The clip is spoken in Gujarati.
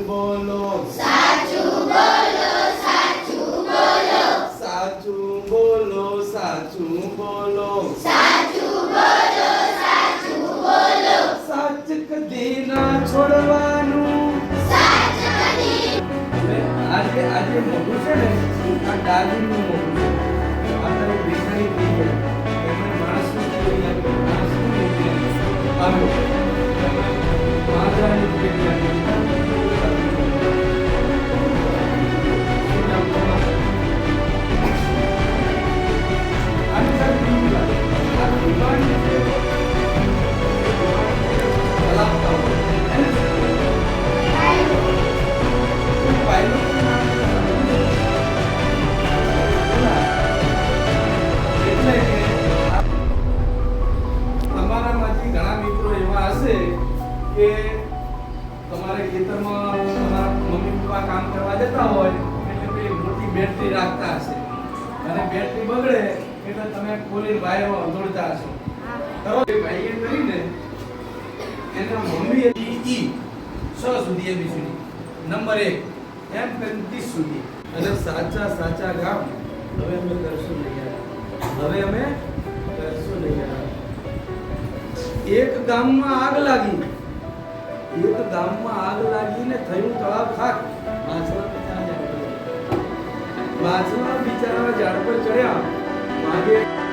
બોલો સાચું બોલો સાચું બોલો સાચું બોલો સાચું બોલો સાચું બોલો સાચું બોલો સાચ કદી ના છોડવાનું સાચ કદી અને આજે મોઢું છે ને આ ડાલીનું મોઢું છે આપણે બેસણી થઈ જાય એમને માણસનું કોઈ માણસનું નહીં આવ્યો માધરાની પેટી તમારામાંથી ઘણા મિત્રો એવા હશે કે તમારે ખેતરમાં તમારા મમ્મી પપ્પા કામ કરવા જતા હોય એટલે પેલી મોટી બેટરી રાખતા હશે અને બેટરી બગડે એટલે તમે ખોલી વાયરો દોડતા હશો કરો એ ભાઈએ કરીને એના મમ્મી હતી ઈ 6 સુધી એબીસીડી નંબર 1 એમ કરીને 30 સુધી અને સાચા સાચા કામ હવે અમે કરશું નહીં યાર હવે અમે કરશું નહીં યાર એક ગામમાં આગ લાગી ને થયું તળાવ ખાક માછલા બિચારા ઝાડ પર ચડ્યા માગે